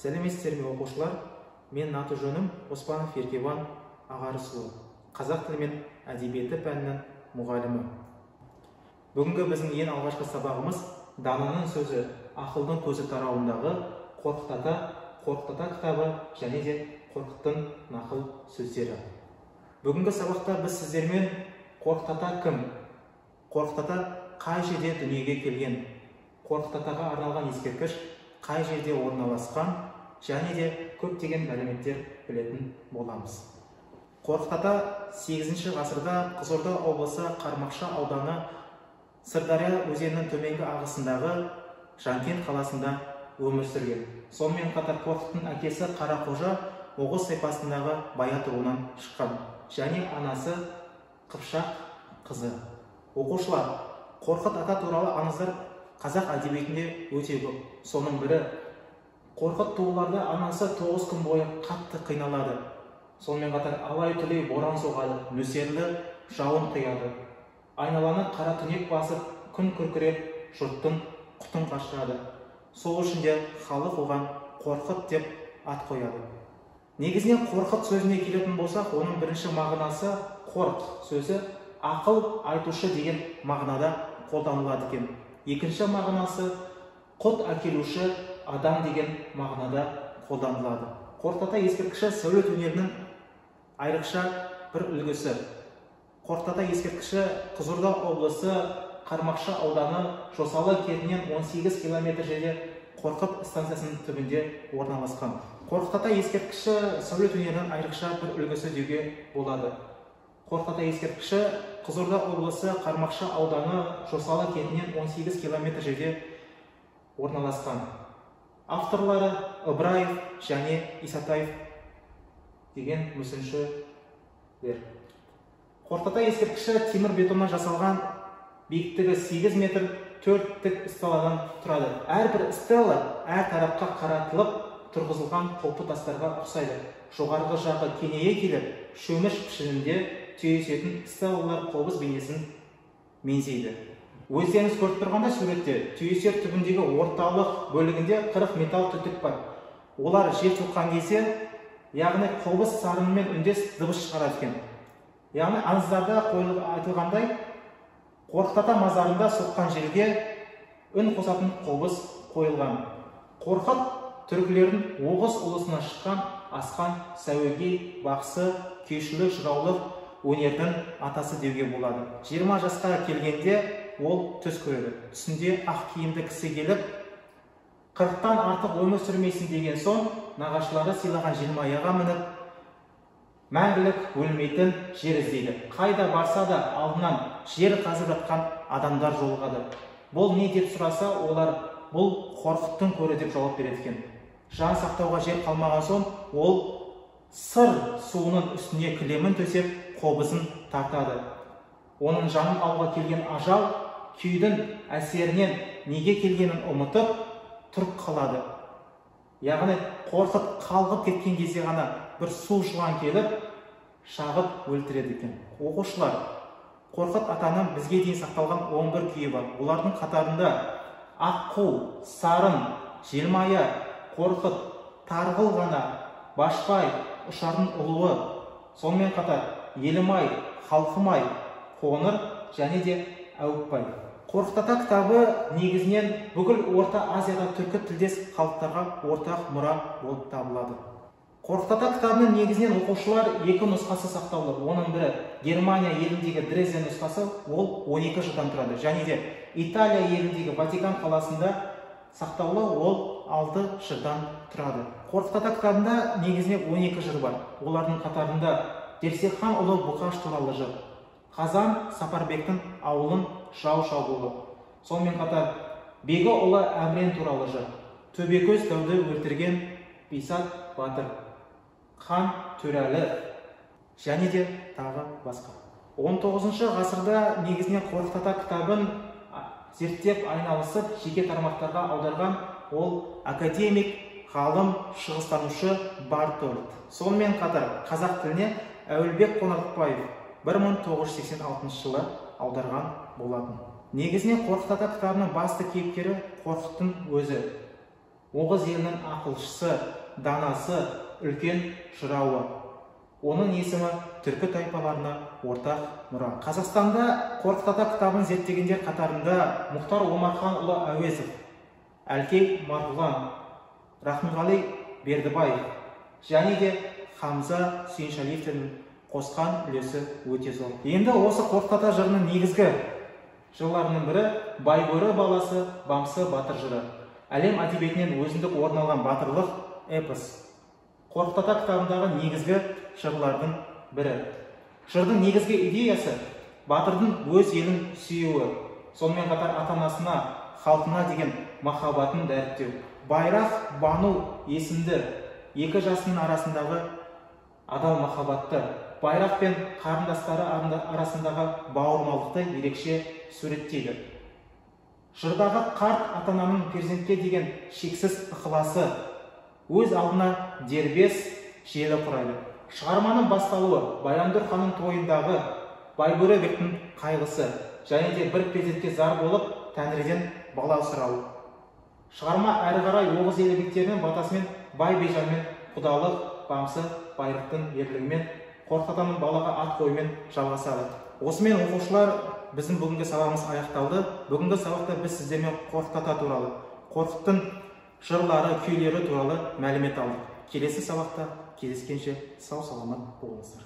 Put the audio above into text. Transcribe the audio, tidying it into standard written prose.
Сәлеметсіздер ме оқушылар? Мен аты жөнім Оспанов Еркебан Ағарысұлы, қазақ тілі мен әдебиеті пәнінің мұғалімі. Бүгінгі біздің ең алғашқы сабағымыз Дананың сөзі ақылдың көзі тарауындағы Қорқыт ата кітабы және де Қорқыттың нақыл сөздері. Бүгінгі сабақта біз сіздермен Қорқыт ата кім? Қорқыт ата қай жерде дүниеге келген? Қорқыт атаға арналған ескерткіш қай жерде орналасқан? Және де көптеген мәліметтер білетін боламыз. Қорқыт ата 8 ғасырда Қызылорда облысы Қармақшы ауданы Сырдария өзенінің төменгі ағысындағы Жанкент қаласында өмір сүрген. Сонымен қатар Қорқыттың әкесі Қарақожа Оғыз тайпасындағы Баят руынан шыққан, және анасы Қыпшақ қызы. Оқушылар, Қорқыт ата туралы аңыздар қазақ әдебиетінде өте көп. Соның бірі, Қорқыт туыларда анасы 9 күн бойы қатты қиналады. Сонымен қатар алай-түлей боран соғады, нөсерлі жауын құяды. Айналаны қара түнек басып, күн күркіреп, жұрттың құтын қашырады. Сол үшін де халық оған Қорқыт деп ат қояды. Негізінен Қорқыт сөзіне келетін болсақ, оның бірінші мағынасы қорқ сөзі ақыл айтушы деген мағынада қолданылады екен. Екінші мағынасы құт әкелуші адам деген мағынада қолданылады. Қорқыт ата ескерткіші сәулет өнерінің айрықша бір үлгісі. Қорқыт ата ескерткіші Қызылорда облысы Қармақшы ауданы Жосалы кентінен 18 км жерде Қорқыт станциясының түбінде орналасқан. Қорқыт ата ескерткіші сәулет өнерінің айрықша бір үлгісі деуге болады. Қорқыт ата ескерткіші Қызылорда облысы Қармақшы ауданы Жосалы кентінен 18 км жерде орналасқан. Авторлары Ыбыраев және Исатаев деген мүсіншілер. Қорқыт ата ескерткіші темір бетоннан жасалған, биіктігі 8 метр 4 тік стелладан тұрады. Әрбір стелла әр тарапқа қаратылып тұрғызылған құлпы тастарға ұқсайды. Жоғарғы жағы кеңейе келіп, шөміш пішінінде түйісетін стеллалар қобыз бейнесін меңзейді. Өздеріңіз көріп тұрғанда суретте түйісер түбіндегі орталық бөлігінде 40 металл түтік бар. Олар жер соққан кезде, яғни қобыз сарынымен үндес дыбыс шығарады екен. Яғни аңыздарда айтылғандай, Қорқыт ата мазарында соққан жерге үн қосатын қобыз қойылған. Қорқыт түркілердің Оғыз ұлысынан шыққан асқан, сәуегей, бақсы, күйшілік, жыраулық өнердің атасы деуге болады. 20 жасқа келгенде ол түс көреді. Түсінде ақ киімді кісі келіп, 40-тан артық өмір сүрмейсің деген соң, нағашылары сыйлаған желмаяға мініп, мәңгілік өлмейтін жер іздейді. Қайда барса да алдынан жер қазып жатқан адамдар жолығады. Бұл не деп сұраса, олар бұл Қорқыттың көрі деп жауап береді екен. Жан сақтауға жер қалмаған соң, ол сыр суының үстіне кілемін төсеп, қобызын тартады. Оның жанын алуға келген ажал күйдің әсерінен неге келгенін ұмытып тұрып қалады. Яғни Қорқыт қалғып кеткен кезде ғана бір су жылан келіп, шағып өлтіреді екен. Оқушылар, Қорқыт атаның бізге дейін сақталған 11 күйі бар. Олардың қатарында Аққу, Сарын, Желмая, Қорқыт, Тарғыл ғана, Башпай, Ұшардың ұлуы, сонымен қатар Елімай, Халқымай, Қоңыр және де Әупбай. Қорқыт ата кітабы негізінен бүкіл Орта Азияда түркі тілдес халықтарға ортақ мұра болып табылады. Қорқыт ата кітабының негізінен оқушылар 2 нұсқасы сақтаулы. Оның бірі Германия еліндегі Дрезден нұсқасы, ол 12 жылдан тұрады. Және де Италия еліндегі Ватикан қаласында сақтаулы, ол 6 жылдан тұрады. Қорқыт ата кітабында негізінен 12 жыр бар. Олардың қатарында Дерсекхан ұлы Бұқаш туралы жыр, Қазан Сапарбектің ауылын жау шабуылы, сонымен қатар Бегі ұлы Әмрен туралы жыр, Төбекөз дәуді өлтірген Бейсат батыр, Хан Төрәлі және де тағы басқа. 19 ғасырда негізінен Қорқыт ата кітабын зерттеп айналысып, жеке тармақтарға аударған ол академик, ғалым, шығыстанушы Бартолд. Сонымен қатар қазақ тіліне Әуелбек Қоңырбаев 1986 жылы аударған болатын. Негізінен Қорқыт ата кітабының басты кейіпкері Қорқыттың өзі. Оғыз елінің ақылшысы, данасы, үлкен жырауы. Оның есімі түркі тайпаларына ортақ мұра. Қазақстанда Қорқыт Ата кітабын зерттегендер қатарында Мұхтар Омарханұлы Әуезов, Әлкей Марғұлан, Рахымғали Бердібаев және де Хамза Сүйіншәлиевтердің қосқан үлесі өте зор. Енді осы Қорқыт Ата жырының негізгі жырларының бірі Байбөрі баласы Бамсы батыр жыры. Әлем әдебиетінен өзіндік орын алған батырлық эпос. Қорқыт Ата кітабындағы негізгі жырлардың бірі. Жырдың негізгі идеясы батырдың өз елін сүюі, сонымен қатар ата-анасына, халқына деген махаббатын дәріптеу. Байрақ Бану есімді екі жасының арасындағы адал махаббатты, Байрақ пен қарындастары арасындағы бауырмалдықты ерекше суреттейді. Жырдағы қарт ата-ананың перзентке деген шексіз ықыласы өз алдына дербес желі құрайды. Шығарманың басталуы Баяндыр ханның тойындағы Байбөрі бектің қайғысы және де бір перзентке зар болып Тәңірден бала сұрауы. Шығарма әрі қарай Оғыз елі бектерінің батасымен Бай Бейжанмен құдалық, Бамсы Байрақтың ерлігімен, Қорқыт Атаның балаға ат қоюымен жалғасады. Осымен оқушылар, біздің бүгінгі сабағымыз аяқталды. Бүгінгі сабақта біз сіздермен Қорқыт Ата туралы, Қорқыттың жырлары, күйлері туралы мәлімет алдық. Келесі сабақта кездескенше сау саламат болыңыздар.